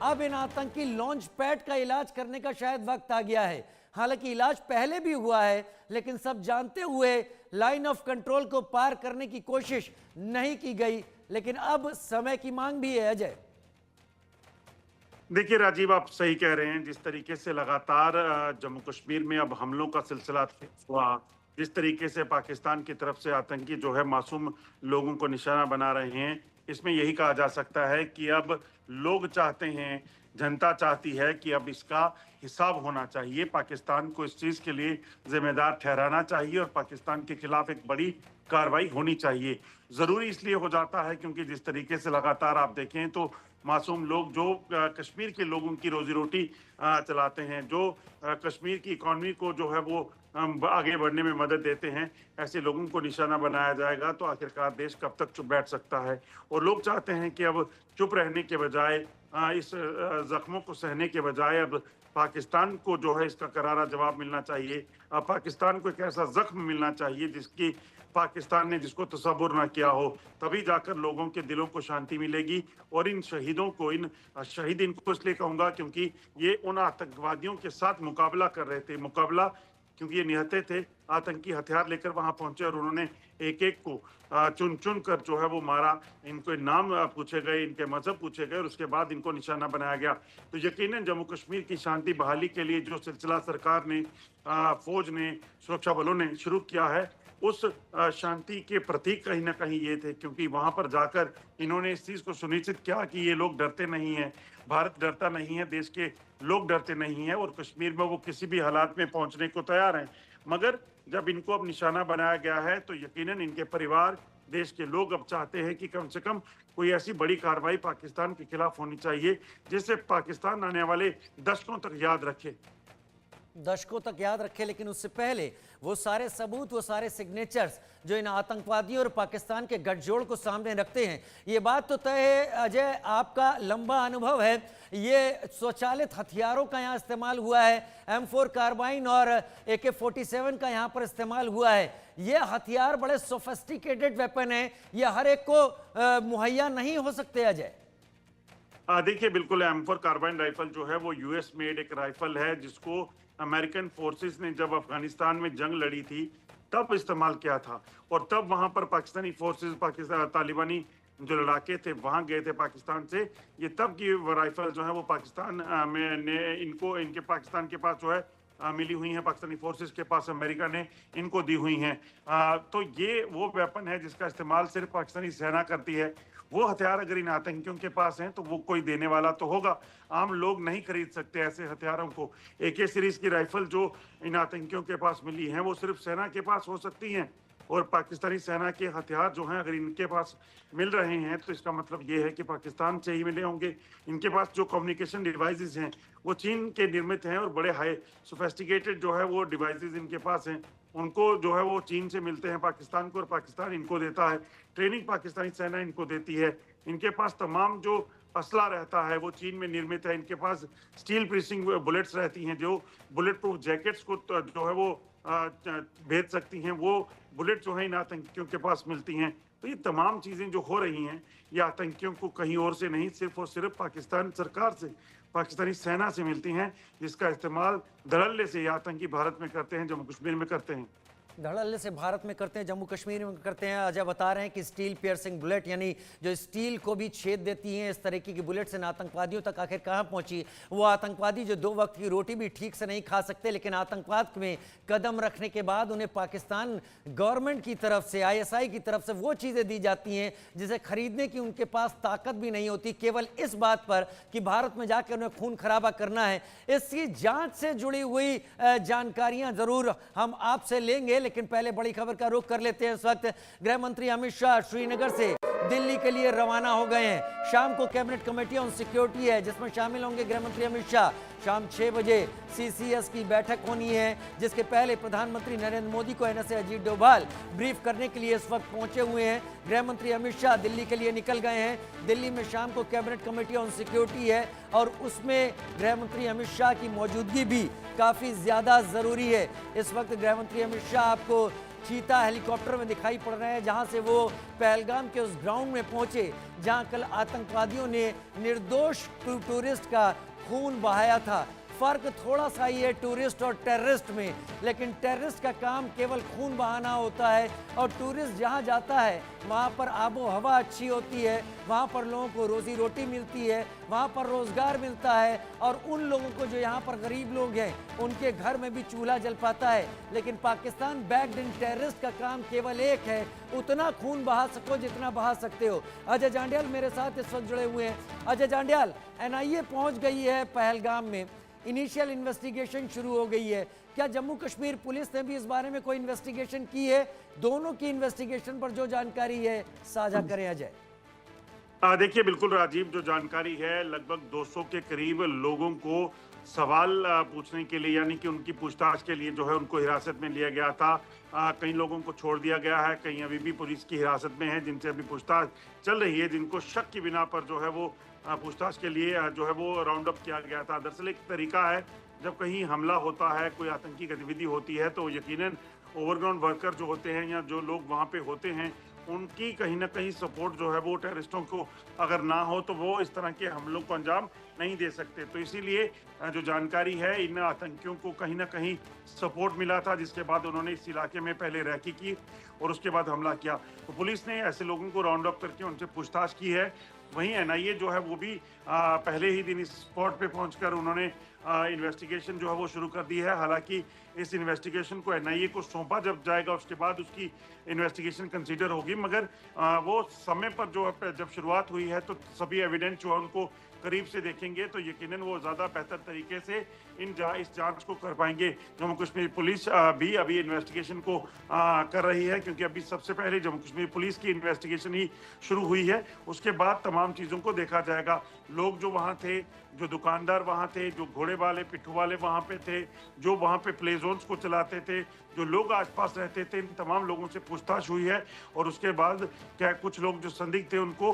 अब इन आतंकी launch pad का इलाज करने का शायद वक्त आ गया है। हालांकि इलाज पहले भी हुआ है, लेकिन सब जानते हुए लाइन ऑफ कंट्रोल को पार करने की कोशिश नहीं की गई। लेकिन अब समय की मांग भी है। अजय, देखिए राजीव, आप सही कह रहे हैं। जिस तरीके से लगातार जम्मू कश्मीर में अब हमलों का सिलसिला हुआ, जिस तरीके से पाकिस्तान की तरफ से आतंकी जो है मासूम लोगों को निशाना बना रहे हैं, इसमें यही कहा जा सकता है कि अब लोग चाहते हैं, जनता चाहती है कि अब इसका हिसाब होना चाहिए। पाकिस्तान को इस चीज के लिए जिम्मेदार ठहराना चाहिए और पाकिस्तान के खिलाफ एक बड़ी कार्रवाई होनी चाहिए। जरूरी इसलिए हो जाता है क्योंकि जिस तरीके से लगातार आप देखें तो मासूम लोग जो कश्मीर के लोगों की रोजी रोटी चलाते हैं, जो कश्मीर की इकॉनमी को जो है वो आगे बढ़ने में मदद देते हैं, ऐसे लोगों को निशाना बनाया जाएगा तो आखिरकार देश कब तक चुप बैठ सकता है। और लोग चाहते हैं कि अब चुप रहने के बजाय, इस जख्मों को सहने के बजाय अब पाकिस्तान को जो है इसका करारा जवाब मिलना चाहिए। पाकिस्तान को एक ऐसा जख्म मिलना चाहिए जिसकी पाकिस्तान ने जिसको तसव्वुर ना किया हो, तभी जाकर लोगों के दिलों को शांति मिलेगी। और इन शहीदों को, इन शहीद इनको इसलिए कहूंगा क्योंकि ये उन आतंकवादियों के साथ मुकाबला कर रहे थे। मुकाबला क्योंकि ये निहत्थे थे, आतंकी हथियार लेकर वहां पहुंचे और उन्होंने एक एक को चुन चुन कर जो है वो मारा। इनको नाम पूछे गए, इनके मजहब पूछे गए और उसके बाद इनको निशाना बनाया गया। तो यकीनन जम्मू कश्मीर की शांति बहाली के लिए जो सिलसिला सरकार ने, फौज ने, सुरक्षा बलों ने शुरू किया है, उस शांति के प्रतीक कहीं ना कहीं ये थे। क्योंकि वहां पर जाकर इन्होंने इस चीज को सुनिश्चित किया कि ये लोग डरते नहीं हैं, भारत डरता नहीं है, देश के लोग डरते नहीं हैं और कश्मीर में वो किसी भी हालात में पहुंचने को तैयार हैं। मगर जब इनको अब निशाना बनाया गया है तो यकीनन इनके परिवार, देश के लोग अब चाहते हैं कि कम से कम कोई ऐसी बड़ी कार्रवाई पाकिस्तान के खिलाफ होनी चाहिए जिससे पाकिस्तान आने वाले दशकों तक याद रखे। दशकों तक याद रखे, लेकिन उससे पहले वो सारे सबूत, वो सारे सिग्नेचर्स जो इन आतंकवादियों और पाकिस्तान के गठजोड़ को सामने रखते हैं। ये बात तो तय है अजय, आपका लंबा अनुभव है, ये स्वचालित हथियारों का यहाँ इस्तेमाल हुआ है, M4 कार्बाइन और AK-47 का यहाँ पर इस्तेमाल हुआ है। ये हथियार बड़े सोफिस्टिकेटेड वेपन है, ये हर एक को मुहैया नहीं हो सकते अजय। देखिए, बिल्कुल M4 कार्बाइन राइफल जो है वो यूएस मेड एक राइफल है जिसको अमेरिकन फोर्सेस ने जब अफगानिस्तान में जंग लड़ी थी तब इस्तेमाल किया था। और तब वहां पर पाकिस्तानी फोर्सेस, पाकिस्तान तालिबानी जो लड़ाके थे वहां गए थे पाकिस्तान से। ये तब की राइफल जो है वो पाकिस्तान में ने इनको, इनके पाकिस्तान के पास जो है मिली हुई है, पाकिस्तानी फोर्सेस के पास अमेरिका ने इनको दी हुई हैं। तो ये वो वेपन है जिसका इस्तेमाल सिर्फ पाकिस्तानी सेना करती है। वो हथियार अगर इन आतंकियों के पास हैं तो वो कोई देने वाला तो होगा, आम लोग नहीं खरीद सकते ऐसे हथियारों को। AK सीरीज की राइफल जो इन आतंकियों के पास मिली है वो सिर्फ सेना के पास हो सकती हैं। और पाकिस्तानी सेना के हथियार जो हैं अगर इनके पास मिल रहे हैं तो इसका मतलब ये है कि पाकिस्तान से ही मिले होंगे। इनके पास जो कम्युनिकेशन डिवाइसेस हैं वो चीन के निर्मित हैं और बड़े हाई सोफिस्टिकेटेड जो है वो डिवाइसेस इनके पास हैं। उनको जो है वो चीन से मिलते हैं पाकिस्तान को और पाकिस्तान इनको देता है। ट्रेनिंग पाकिस्तानी सेना इनको देती है। इनके पास तमाम जो असला रहता है वो चीन में निर्मित है। इनके पास स्टील प्रीसिंग बुलेट्स रहती हैं जो बुलेट प्रूफ जैकेट्स को जो है वो भेज सकती हैं। वो बुलेट जो है इन आतंकियों के पास मिलती हैं। तो ये तमाम चीजें जो हो रही हैं ये आतंकियों को कहीं और से नहीं, सिर्फ और सिर्फ पाकिस्तान सरकार से, पाकिस्तानी सेना से मिलती हैं, जिसका इस्तेमाल धड़ल्ले से ये आतंकी भारत में करते हैं, जम्मू कश्मीर में करते हैं। धड़ल्ले से भारत में करते हैं, जम्मू कश्मीर में करते हैं। अजय बता रहे हैं कि स्टील पियर्सिंग बुलेट, यानी जो स्टील को भी छेद देती हैं, इस तरीके की बुलेट से आतंकवादियों तक आखिर कहां पहुंची। वो आतंकवादी जो 2 वक्त की रोटी भी ठीक से नहीं खा सकते, लेकिन आतंकवाद में कदम रखने के बाद उन्हें पाकिस्तान गवर्नमेंट की तरफ से, ISI की तरफ से वो चीज़ें दी जाती हैं जिसे खरीदने की उनके पास ताकत भी नहीं होती, केवल इस बात पर कि भारत में जाकर उन्हें खून खराबा करना है। इसकी जाँच से जुड़ी हुई जानकारियाँ ज़रूर हम आपसे लेंगे, लेकिन पहले बड़ी खबर का रुख कर लेते हैं। इस वक्त गृह मंत्री अमित शाह श्रीनगर से दिल्ली के लिए रवाना हो गए हैं। शाम को कैबिनेट कमेटी ऑन सिक्योरिटी है जिसमें शामिल होंगे गृह मंत्री अमित शाह। शाम 6 बजे CCS की बैठक होनी है जिसके पहले प्रधानमंत्री नरेंद्र मोदी को NSA अजीत डोभाल ब्रीफ करने के लिए इस वक्त पहुंचे हुए हैं। गृह मंत्री अमित शाह दिल्ली के लिए निकल गए हैं। दिल्ली में शाम को कैबिनेट कमेटी ऑन सिक्योरिटी है और उसमें गृह मंत्री अमित शाह की मौजूदगी भी काफ़ी ज़्यादा ज़रूरी है। इस वक्त गृह मंत्री अमित शाह आपको चीता हेलीकॉप्टर में दिखाई पड़ रहे हैं, जहां से वो पहलगाम के उस ग्राउंड में पहुंचे जहां कल आतंकवादियों ने निर्दोष टूरिस्ट का खून बहाया था। फर्क थोड़ा सा ही है टूरिस्ट और टेररिस्ट में, लेकिन टेररिस्ट का काम केवल खून बहाना होता है और टूरिस्ट जहां जाता है वहां पर आबो हवा अच्छी होती है, वहां पर लोगों को रोजी रोटी मिलती है, वहां पर रोजगार मिलता है और उन लोगों को जो यहाँ पर गरीब लोग हैं उनके घर में भी चूल्हा जल पाता है। लेकिन पाकिस्तान बैक्ड इन टेररिस्ट का काम केवल एक है, उतना खून बहा सको जितना बहा सकते हो। अजय जांडियाल मेरे साथ इस वक्त जुड़े हुए हैं। अजय जांडियाल, एनआईए पहुंच गई है पहलगाम में, इनिशियल इन्वेस्टिगेशन शुरू हो गई है, क्या जम्मू कश्मीर पुलिस ने भी इस बारे में कोई इन्वेस्टिगेशन की है? दोनों की इन्वेस्टिगेशन पर जो जानकारी है साझा करें अजय। देखिए, बिल्कुल राजीव, जो जानकारी है लगभग 200 के करीब लोगों को सवाल पूछने के लिए, यानी कि उनकी पूछताछ के लिए जो है उनको हिरासत में लिया गया था। कई लोगों को छोड़ दिया गया है, कई अभी भी पुलिस की हिरासत में है, जिनसे अभी पूछताछ चल रही है, जिनको शक की बिना पर जो है वो पूछताछ के लिए जो है वो राउंड अप किया गया था। दरअसल एक तरीका है, जब कहीं हमला होता है, कोई आतंकी गतिविधि होती है, तो यकीनन ओवरग्राउंड वर्कर जो होते हैं या जो लोग वहाँ पे होते हैं, उनकी कहीं ना कहीं सपोर्ट जो है वो टेररिस्टों को अगर ना हो तो वो इस तरह के हमलों को अंजाम नहीं दे सकते। तो इसीलिए जो जानकारी है, इन आतंकियों को कहीं ना कहीं सपोर्ट मिला था, जिसके बाद उन्होंने इस इलाके में पहले रैकी की और उसके बाद हमला किया। तो पुलिस ने ऐसे लोगों को राउंड अप करके उनसे पूछताछ की है। वहीं एनआईए जो है वो भी पहले ही दिन इस स्पॉट पे पहुंचकर उन्होंने इन्वेस्टिगेशन जो है वो शुरू कर दी है। हालांकि इस इन्वेस्टिगेशन को एनआईए को सौंपा जब जाएगा उसके बाद उसकी इन्वेस्टिगेशन कंसीडर होगी, मगर वो समय पर जो जब शुरुआत हुई है तो सभी एविडेंस जो है उनको करीब से देखेंगे तो यकीनन वो ज़्यादा बेहतर तरीके से इस जांच को कर पाएंगे। जम्मू कश्मीर पुलिस भी अभी इन्वेस्टिगेशन को कर रही है, क्योंकि अभी सबसे पहले जम्मू कश्मीर पुलिस की इन्वेस्टिगेशन ही शुरू हुई है। उसके बाद तमाम चीज़ों को देखा जाएगा। लोग जो वहाँ थे, जो दुकानदार वहाँ थे, जो घोड़े वाले पिट्ठू वाले वहाँ पे थे, जो वहाँ पे प्ले जोन्स को चलाते थे, जो लोग आसपास रहते थे, इन तमाम लोगों से पूछताछ हुई है। और उसके बाद क्या कुछ लोग जो संदिग्ध थे उनको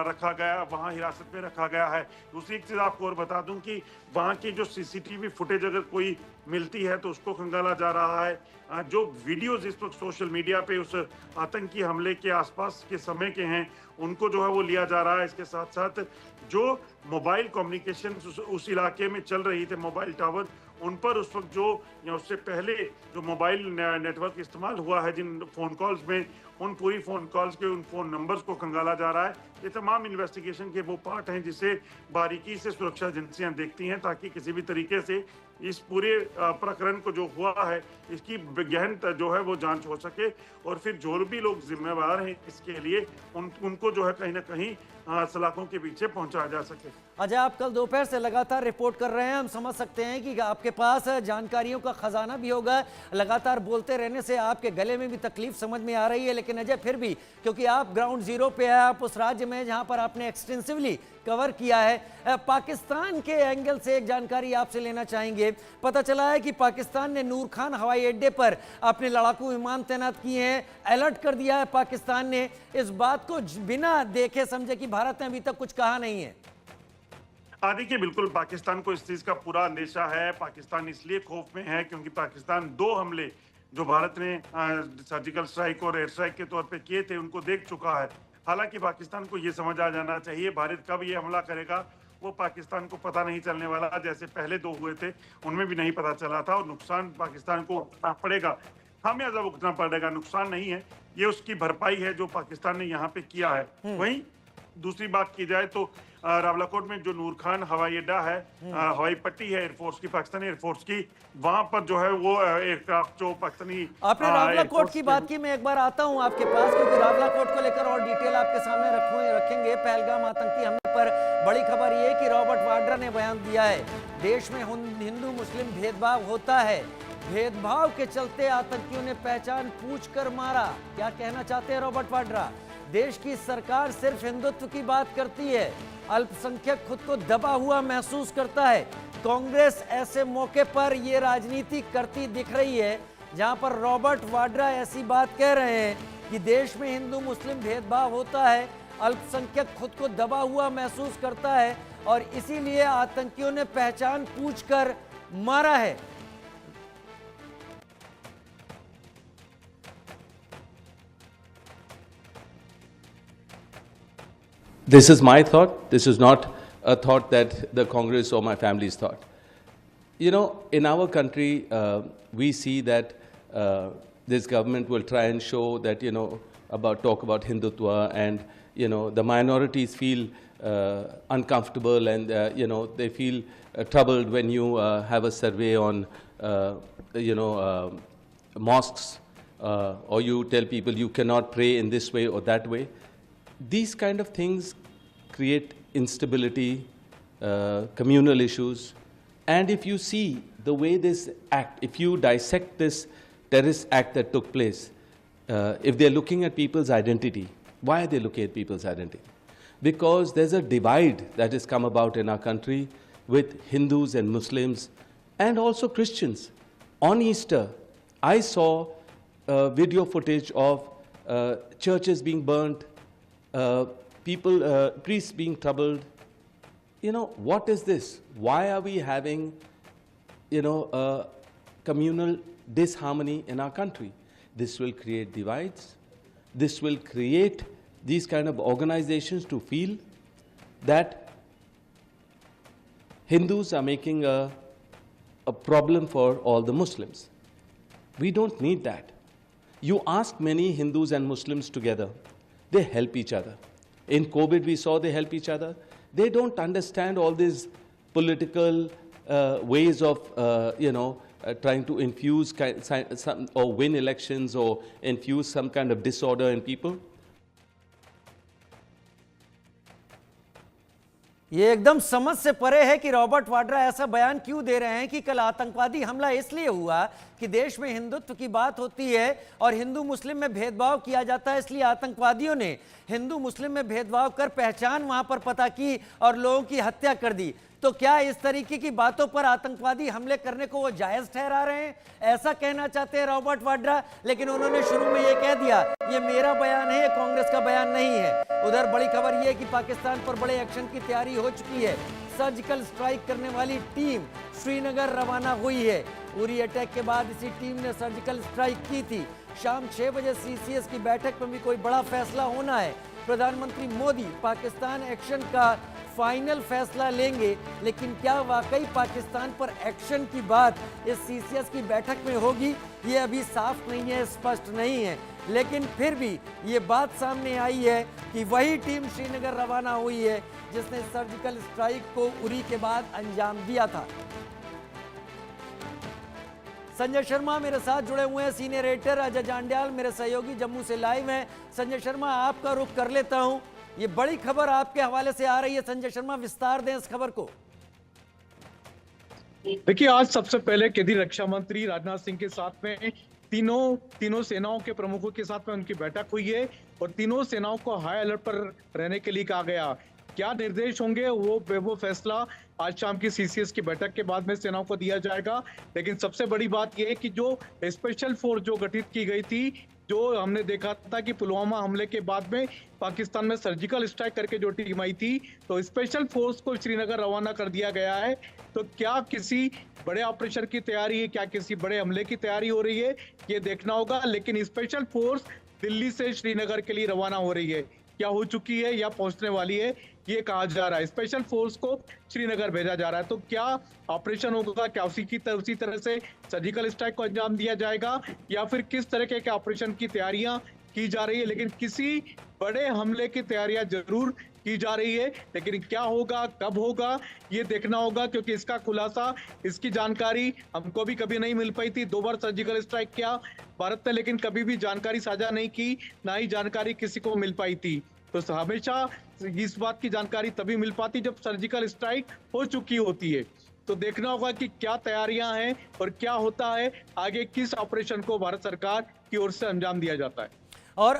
रखा गया, वहाँ हिरासत में रखा गया है। दूसरी एक चीज़ आपको और बता दूं कि वहाँ की जो सीसीटीवी फुटेज अगर कोई मिलती है तो उसको खंगाला जा रहा है। जो वीडियोज इस वक्त सोशल मीडिया पे उस आतंकी हमले के आसपास के समय के हैं उनको जो है वो लिया जा रहा है। इसके साथ साथ जो मोबाइल कम्युनिकेशन उस इलाके में चल रही थे, मोबाइल टावर, उन पर उस वक्त जो या उससे पहले जो मोबाइल नेटवर्क इस्तेमाल हुआ है जिन फ़ोन कॉल्स में, उन पूरी फ़ोन कॉल्स के उन फ़ोन नंबर्स को खंगाला जा रहा है। ये तमाम इन्वेस्टिगेशन के वो पार्ट हैं जिसे बारीकी से सुरक्षा एजेंसियां देखती हैं, ताकि किसी भी तरीके से इस पूरे प्रकरण को जो हुआ है इसकी गहन जो है वो जांच हो सके और फिर जो भी लोग जिम्मेवार हैं इसके लिए उनको जो है कहीं ना कहीं सलाखों के पीछे पहुंचाया जा सके। अजय, आप कल दोपहर से लगातार रिपोर्ट कर रहे हैं, हम समझ सकते हैं कि आपके पास जानकारियों का खजाना भी होगा। लगातार बोलते रहने से आपके गले में भी तकलीफ समझ में आ रही है, लेकिन अजय फिर भी, क्योंकि आप ग्राउंड जीरो पे है, आप उस राज्य में जहां पर आपने एक्सटेंसिवली कवर किया है, पाकिस्तान के एंगल से एक जानकारी आपसे लेना चाहेंगे। पता चला है कि पाकिस्तान ने नूर खान हवाई अड्डे पर अपने लड़ाकू विमान तैनात किए हैं, अलर्ट कर दिया है पाकिस्तान ने। इस बात को बिना देखे समझे कि भारत ने अभी तक कुछ कहा नहीं है। देखिए, बिल्कुल पाकिस्तान को इस चीज का पूरा अंदेशा है। पाकिस्तान इसलिए खौफ में है क्योंकि पाकिस्तान 2 हमले जो भारत ने सर्जिकल स्ट्राइक और एयर स्ट्राइक के तौर पे किए थे उनको देख चुका है। हालांकि पाकिस्तान को ये समझ आ जाना चाहिए भारत कब ये हमला करेगा वो पाकिस्तान को पता नहीं चलने वाला। जैसे पहले 2 हुए थे उनमें भी नहीं पता चला था और नुकसान पाकिस्तान को उठाना पड़ेगा, खामियाजा भुगतना पड़ेगा। नुकसान नहीं है, ये उसकी भरपाई है जो पाकिस्तान ने यहाँ पे किया है। वहीं दूसरी बात की जाए तो रावलाकोट में जो नूर खान हवाई अड्डा है, हवाई पट्टी है एयरफोर्स की, पाकिस्तानी एयरफोर्स की, वहां पर जो है वो एयरक्राफ्ट जो पाकिस्तानी। आपने रावलाकोट की बात की, मैं एक बार आता हूं आपके पास, क्योंकि रावलाकोट को लेकर और डिटेल आपके सामने रखेंगे। पहलगाम आतंकी हमले पर बड़ी खबर ये कि रॉबर्ट वाड्रा ने बयान दिया है, देश में हिंदू मुस्लिम भेदभाव होता है, भेदभाव के चलते आतंकियों ने पहचान पूछ कर मारा। क्या कहना चाहते हैं रॉबर्ट वाड्रा? देश की सरकार सिर्फ हिंदुत्व की बात करती है, अल्पसंख्यक खुद को दबा हुआ महसूस करता है। कांग्रेस ऐसे मौके पर यह राजनीति करती दिख रही है जहां पर रॉबर्ट वाड्रा ऐसी बात कह रहे हैं कि देश में हिंदू मुस्लिम भेदभाव होता है, अल्पसंख्यक खुद को दबा हुआ महसूस करता है और इसीलिए आतंकियों ने पहचान पूछकर मारा है। This is my thought. This is not a thought that the Congress or my family's thought. You know, in our country, we see that this government will try and show that, talk about Hindutva, and, the minorities feel uncomfortable, and, they feel troubled when you have a survey on, mosques, or you tell people you cannot pray in this way or that way. These kind of things create instability, communal issues. And if you see the way this act, if you dissect this terrorist act that took place, if they're looking at people's identity, why are they looking at people's identity? Because there's a divide that has come about in our country with Hindus and Muslims and also Christians. On Easter, I saw video footage of churches being burnt, priests being troubled. What is this? Why are we having, communal disharmony in our country? This will create divides. This will create these kind of organizations to feel that Hindus are making a problem for all the Muslims. We don't need that. You ask many Hindus and Muslims together, they help each other. In COVID, we saw they help each other. They don't understand all these political ways of, trying to infuse or win elections or infuse some kind of disorder in people. ये एकदम समझ से परे है कि Robert Vadra ऐसा बयान क्यों दे रहे हैं कि कल आतंकवादी हमला इसलिए हुआ कि देश में हिंदुत्व की बात होती है और हिंदू मुस्लिम में भेदभाव किया जाता है, इसलिए आतंकवादियों ने हिंदू मुस्लिम में भेदभाव कर पहचान वहां पर पता की और लोगों की हत्या कर दी। तो क्या इस तरीके की बातों पर आतंकवादी हमले करने को वो जायज ठहरा रहे हैं? ऐसा कहना चाहते हैं रॉबर्ट वाड्रा, लेकिन उन्होंने शुरू में ये कह दिया ये मेरा बयान है, ये कांग्रेस का बयान नहीं है। उधर बड़ी खबर ये है कि पाकिस्तान पर बड़े एक्शन की तैयारी हो चुकी है। सर्जिकल स्ट्राइक करने वाली टीम श्रीनगर रवाना हुई है। उरी अटैक के बाद इसी टीम ने सर्जिकल स्ट्राइक की थी। शाम 6 बजे सीसीएस की बैठक में भी कोई बड़ा फैसला होना है। प्रधानमंत्री मोदी पाकिस्तान एक्शन का फाइनल फैसला लेंगे, लेकिन क्या वाकई पाकिस्तान पर एक्शन की बात इस सीसीएस की बैठक में होगी, ये अभी साफ नहीं है, स्पष्ट नहीं है। लेकिन फिर भी ये बात सामने आई है कि वही टीम श्रीनगर रवाना हुई है जिसने सर्जिकल स्ट्राइक को उरी के बाद अंजाम दिया था। संजय शर्मा मेरे साथ जुड़े हुए हैं, सीनियर एडिटर अजय जांड्याल मेरे सहयोगी जम्मू से लाइव हैं। संजय शर्मा, आपका रुख कर लेता हूं, ये बड़ी खबर आपके हवाले से आ रही है। संजय शर्मा, विस्तार दें इस खबर को। देखिए, आज सबसे पहले केंद्रीय रक्षा मंत्री राजनाथ सिंह के साथ में तीनों सेनाओं के प्रमुखों के साथ में उनकी बैठक हुई है और तीनों सेनाओं को हाई अलर्ट पर रहने के लिए कहा गया। क्या निर्देश होंगे वो फैसला आज शाम की सीसीएस की बैठक के बाद में सेनाओं को दिया जाएगा। लेकिन सबसे बड़ी बात यह है कि जो स्पेशल फोर्स जो गठित की गई थी, जो हमने देखा था कि पुलवामा हमले के बाद में पाकिस्तान में सर्जिकल स्ट्राइक करके जो टीम आई थी, तो स्पेशल फोर्स को श्रीनगर रवाना कर दिया गया है। तो क्या किसी बड़े ऑपरेशन की तैयारी है, क्या किसी बड़े हमले की तैयारी हो रही है, ये देखना होगा। लेकिन स्पेशल फोर्स दिल्ली से श्रीनगर के लिए रवाना हो रही है, क्या हो चुकी है या पहुंचने वाली है, ये कहा जा रहा है। स्पेशल फोर्स को श्रीनगर भेजा जा रहा है। तो क्या ऑपरेशन होगा, क्या उसी तरह से सर्जिकल स्ट्राइक को अंजाम दिया जाएगा या फिर किस तरह के ऑपरेशन की तैयारियां की जा रही है। लेकिन किसी बड़े हमले की तैयारियां जरूर की जा रही है, लेकिन क्या होगा, कब होगा, ये देखना होगा, क्योंकि इसका खुलासा, इसकी जानकारी हमको भी कभी नहीं मिल पाई थी। 2 बार सर्जिकल स्ट्राइक किया भारत ने, लेकिन कभी भी जानकारी साझा नहीं की, ना ही जानकारी किसी को मिल पाई थी। तो हमेशा इस बात की जानकारी तभी मिल पाती जब सर्जिकल स्ट्राइक हो चुकी होती है। तो देखना होगा कि क्या तैयारियां हैं और क्या होता है आगे, किस ऑपरेशन को भारत सरकार की ओर से अंजाम दिया जाता है। और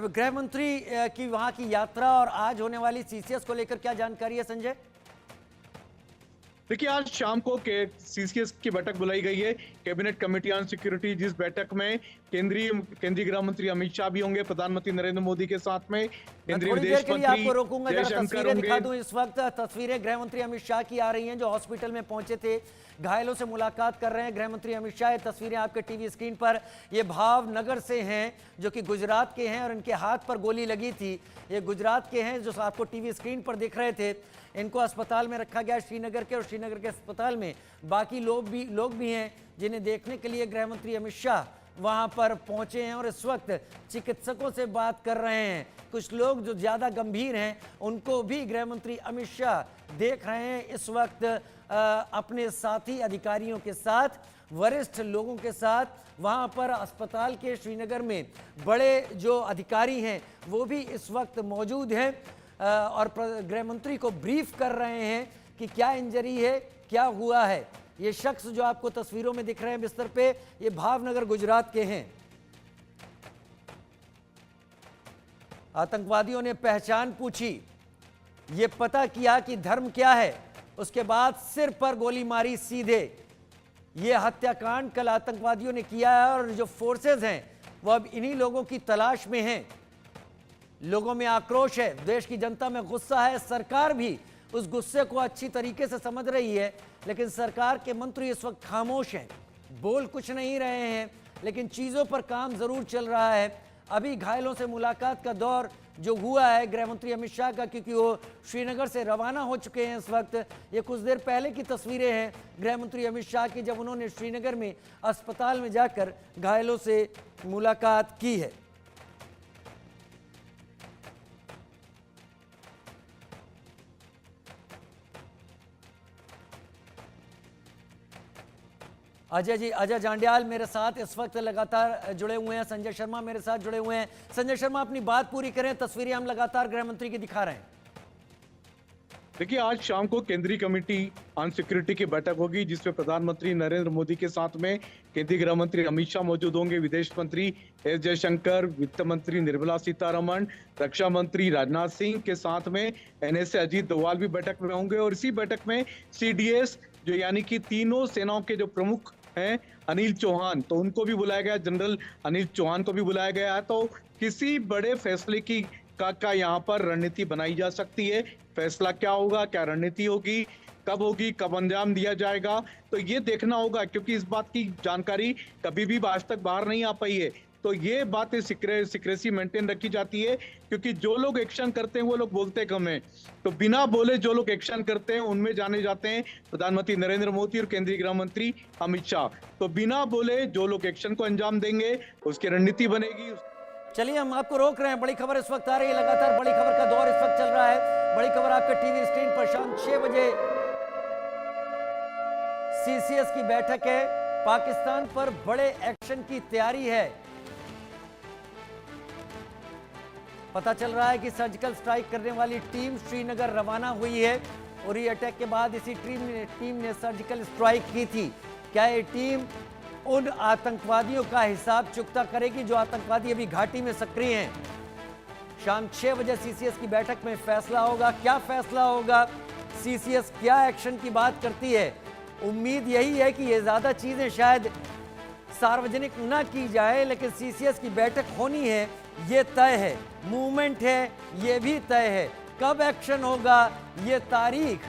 गृह मंत्री की वहां की यात्रा और आज होने वाली सीसीएस को लेकर क्या जानकारी है संजय? देखिए, आज शाम को सीसीएस की बैठक बुलाई गई है, कैबिनेट कमेटी ऑन सिक्योरिटी, जिस बैठक में केंद्रीय गृह मंत्री अमित शाह भी होंगे, प्रधानमंत्री नरेंद्र मोदी के साथ में मैं केंद्रीय थोड़ी देर विदेश के लिए मंत्री आपको रोकूंगा, जरा जयशंकर तस्वीरें दिखा होंगे। दूं। इस वक्त तस्वीरें गृह मंत्री अमित शाह की आ रही हैं, जो हॉस्पिटल में पहुंचे थे, घायलों से मुलाकात कर रहे हैं गृह मंत्री अमित शाह। ये तस्वीरें आपके टीवी स्क्रीन पर, ये भावनगर से हैं, जो कि गुजरात के हैं, और इनके हाथ पर गोली लगी थी। ये गुजरात के हैं जो आपको टीवी स्क्रीन पर दिख रहे थे। इनको अस्पताल में रखा गया श्रीनगर के, और श्रीनगर के अस्पताल में बाकी लोग भी हैं जिन्हें देखने के लिए गृह मंत्री अमित शाह वहां पर पहुंचे हैं, और इस वक्त चिकित्सकों से बात कर रहे हैं। कुछ लोग जो ज़्यादा गंभीर हैं उनको भी गृह मंत्री अमित शाह देख रहे हैं इस वक्त अपने साथी अधिकारियों के साथ, वरिष्ठ लोगों के साथ। वहां पर अस्पताल के श्रीनगर में बड़े जो अधिकारी हैं वो भी इस वक्त मौजूद हैं और गृह मंत्री को ब्रीफ कर रहे हैं कि क्या इंजरी है, क्या हुआ है। ये शख्स जो आपको तस्वीरों में दिख रहे हैं बिस्तर पे, ये भावनगर गुजरात के हैं। आतंकवादियों ने पहचान पूछी, ये पता किया कि धर्म क्या है, उसके बाद सिर पर गोली मारी सीधे। ये हत्याकांड कल आतंकवादियों ने किया है, और जो फोर्सेस हैं वो अब इन्हीं लोगों की तलाश में हैं। लोगों में आक्रोश है, देश की जनता में गुस्सा है, सरकार भी उस गुस्से को अच्छी तरीके से समझ रही है, लेकिन सरकार के मंत्री इस वक्त खामोश हैं, बोल कुछ नहीं रहे हैं, लेकिन चीज़ों पर काम ज़रूर चल रहा है। अभी घायलों से मुलाकात का दौर जो हुआ है गृह मंत्री अमित शाह का, क्योंकि वो श्रीनगर से रवाना हो चुके हैं इस वक्त। ये कुछ देर पहले की तस्वीरें हैं गृह मंत्री अमित शाह की, जब उन्होंने श्रीनगर में अस्पताल में जाकर घायलों से मुलाकात की है। अजय जी, अजय जांड्याल मेरे साथ इस वक्त लगातार जुड़े हुए हैं, संजय शर्मा मेरे साथ जुड़े हुए हैं। संजय शर्मा, अपनी बात पूरी करें, तस्वीरें हम लगातार गृह मंत्री की दिखा रहे हैं। देखिए, आज शाम को केंद्रीय कमेटी ऑन सिक्योरिटी की बैठक होगी, जिसमें प्रधानमंत्री नरेंद्र मोदी के साथ में केंद्रीय गृह मंत्री अमित शाह मौजूद होंगे, विदेश मंत्री एस जयशंकर, वित्त मंत्री निर्मला सीतारमण, रक्षा मंत्री राजनाथ सिंह के साथ में एनएसए अजीत डोभाल भी बैठक में होंगे। और इसी बैठक में सीडीएस जो यानी कि तीनों सेनाओं के जो प्रमुख हैं अनिल चौहान, तो उनको भी बुलाया गया, जनरल अनिल चौहान को भी बुलाया गया है। तो किसी बड़े फैसले की का यहाँ पर रणनीति बनाई जा सकती है। फैसला क्या होगा, क्या रणनीति होगी, कब अंजाम दिया जाएगा, तो ये देखना होगा, क्योंकि इस बात की जानकारी कभी भी आज तक बाहर नहीं आ पाई है। तो ये बातें सिक्रेसी मेंटेन रखी जाती है, क्योंकि जो लोग एक्शन करते हैं वो लोग बोलते कम है। तो बिना बोले जो लोग एक्शन करते हैं उनमें जाने जाते हैं प्रधानमंत्री नरेंद्र मोदी और केंद्रीय गृह मंत्री अमित शाह। तो बिना बोले जो लोग एक्शन को अंजाम देंगे उसकी रणनीति बनेगी। चलिए, हम आपको रोक रहे हैं। बड़ी खबर इस वक्त आ रही है, लगातार बड़ी खबर का दौर इस वक्त चल रहा है। बड़ी खबर आपके टीवी स्क्रीन पर, शाम 6 बजे सीसीएस की बैठक है, पाकिस्तान पर बड़े एक्शन की तैयारी है। पता चल रहा है कि सर्जिकल स्ट्राइक करने वाली टीम श्रीनगर रवाना हुई है, और ये अटैक के बाद इसी टीम ने सर्जिकल स्ट्राइक की थी। क्या ये टीम उन आतंकवादियों का हिसाब चुकता करेगी जो आतंकवादी अभी घाटी में सक्रिय हैं? शाम 6 बजे सीसीएस की बैठक में फैसला होगा। क्या फैसला होगा, सीसीएस क्या एक्शन की बात करती है? उम्मीद यही है कि ये ज़्यादा चीज़ें शायद सार्वजनिक न की जाए, लेकिन सीसीएस की बैठक होनी है, ये तय है। मूवमेंट है, ये भी तय है। कब एक्शन होगा, ये तारीख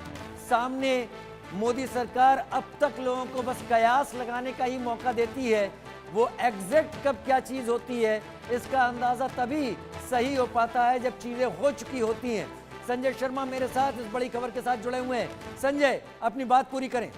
सामने मोदी सरकार अब तक लोगों को बस कयास लगाने का ही मौका देती है। वो एग्जैक्ट कब क्या चीज़ होती है, इसका अंदाज़ा तभी सही हो पाता है जब चीज़ें हो चुकी होती हैं। संजय शर्मा मेरे साथ इस बड़ी खबर के साथ जुड़े हुए हैं। संजय, अपनी बात पूरी करें।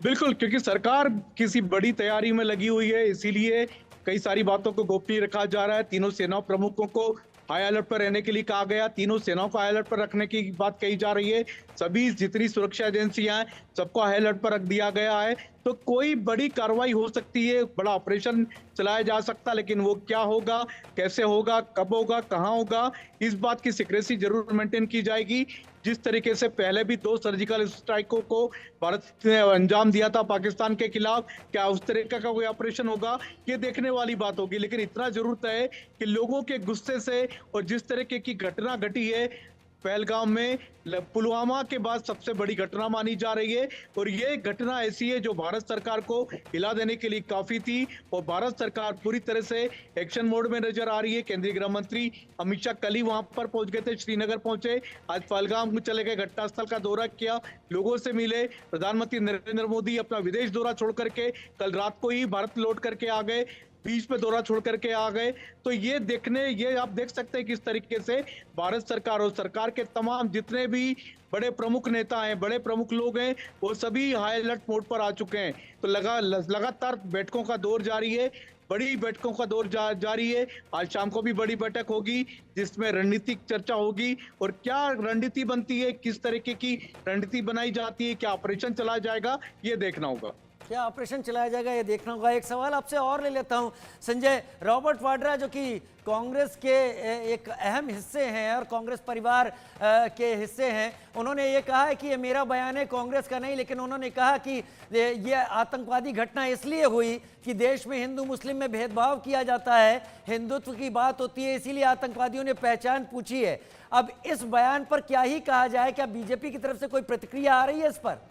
बिल्कुल, क्योंकि सरकार किसी बड़ी तैयारी में लगी हुई है, इसीलिए कई सारी बातों को गोपनीय रखा जा रहा है। तीनों सेना प्रमुखों को हाई अलर्ट पर रहने के लिए कहा गया, तीनों सेनाओं को हाई अलर्ट पर रखने की बात कही जा रही है। सभी जितनी सुरक्षा एजेंसियां हैं सबको हाई अलर्ट पर रख दिया गया है। तो कोई बड़ी कार्रवाई हो सकती है, बड़ा ऑपरेशन चलाया जा सकता है, लेकिन वो क्या होगा, कैसे होगा, कब होगा, कहां होगा, इस बात की सिक्रेसी जरूर मेंटेन की जाएगी। जिस तरीके से पहले भी 2 सर्जिकल स्ट्राइकों को भारत ने अंजाम दिया था पाकिस्तान के खिलाफ, क्या उस तरीके का कोई ऑपरेशन होगा, ये देखने वाली बात होगी। लेकिन इतना जरूर तय है कि लोगों के गुस्से से और जिस तरीके की घटना घटी है, पहलगाम में पुलवामा के बाद सबसे बड़ी घटना मानी जा रही है। और ये घटना ऐसी है जो भारत सरकार को हिला देने के लिए काफी थी और भारत सरकार पूरी तरह से एक्शन मोड में नजर आ रही है। केंद्रीय गृह मंत्री अमित शाह कल ही वहां पर पहुंच गए थे, श्रीनगर पहुंचे, आज पहलगाम चले गए, घटनास्थल का दौरा किया, लोगों से मिले। प्रधानमंत्री नरेंद्र मोदी अपना विदेश दौरा छोड़ करके कल रात को ही भारत लौट करके आ गए, बीच पे दौरा छोड़ करके आ गए। तो ये आप देख सकते हैं किस तरीके से भारत सरकार और सरकार के तमाम जितने भी बड़े प्रमुख नेता हैं, बड़े प्रमुख लोग हैं, वो सभी हाई अलर्ट मोड पर आ चुके हैं। तो लगातार बैठकों का दौर जारी है, बड़ी बैठकों का दौर जारी है। आज शाम को भी बड़ी बैठक होगी जिसमें रणनीतिक चर्चा होगी और क्या रणनीति बनती है, किस तरीके की रणनीति बनाई जाती है, क्या ऑपरेशन चलाया जाएगा, ये देखना होगा। क्या ऑपरेशन चलाया जाएगा ये देखना होगा। एक सवाल आपसे और ले लेता हूं संजय, रॉबर्ट वाड्रा जो कि कांग्रेस के एक अहम हिस्से हैं और कांग्रेस परिवार के हिस्से हैं, उन्होंने ये कहा है कि ये मेरा बयान है, कांग्रेस का नहीं, लेकिन उन्होंने कहा कि ये आतंकवादी घटना इसलिए हुई कि देश में हिंदू मुस्लिम में भेदभाव किया जाता है, हिंदुत्व की बात होती है, इसीलिए आतंकवादियों ने पहचान पूछी है। अब इस बयान पर क्या ही कहा जाए, क्या बीजेपी की तरफ से कोई प्रतिक्रिया आ रही है इस पर?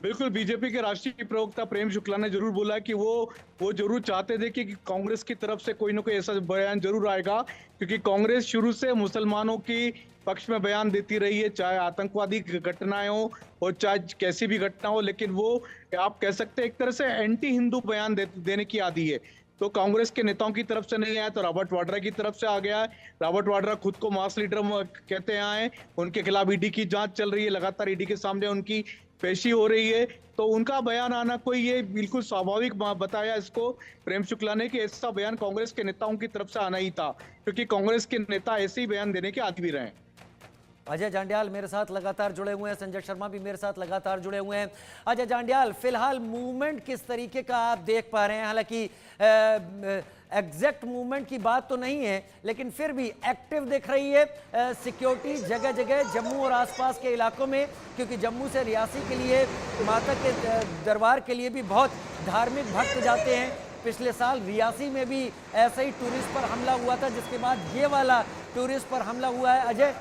बिल्कुल, बीजेपी के राष्ट्रीय प्रवक्ता प्रेम शुक्ला ने जरूर बोला कि वो जरूर चाहते थे कि कांग्रेस की तरफ से कोई ना कोई ऐसा बयान जरूर आएगा, क्योंकि कांग्रेस शुरू से मुसलमानों की पक्ष में बयान देती रही है, चाहे आतंकवादी घटनाएं हो और चाहे कैसी भी घटना हो, लेकिन वो आप कह सकते हैं एक तरह से एंटी हिंदू बयान देने की आदी है। तो कांग्रेस के नेताओं की तरफ से नहीं आया तो रॉबर्ट वाड्रा की तरफ से आ गया है। रॉबर्ट वाड्रा खुद को मास लीडर कहते हैं, उनके खिलाफ ईडी की जांच चल रही है, लगातार ईडी के सामने उनकी पेशी हो रही है, तो उनका बयान आना कोई ये बिल्कुल स्वाभाविक बताया इसको प्रेम शुक्ला ने कि ऐसा बयान कांग्रेस के नेताओं की तरफ से आना ही था, क्योंकि कांग्रेस के नेता ऐसे ही बयान देने के आदी भी रहे हैं। अजय जांड्याल मेरे साथ लगातार जुड़े हुए हैं, संजय शर्मा भी मेरे साथ लगातार जुड़े हुए हैं। अजय जांड्याल, फिलहाल मूवमेंट किस तरीके का आप देख पा रहे हैं? हालांकि एग्जैक्ट मूवमेंट की बात तो नहीं है, लेकिन फिर भी एक्टिव दिख रही है सिक्योरिटी जगह जगह जम्मू और आसपास के इलाकों में, क्योंकि जम्मू से रियासी के लिए माता के दरबार के लिए भी बहुत धार्मिक भक्त जाते हैं। पिछले साल रियासी में भी ऐसा ही टूरिस्ट पर हमला हुआ था, जिसके बाद ये वाला टूरिस्ट पर हमला हुआ है। अजय,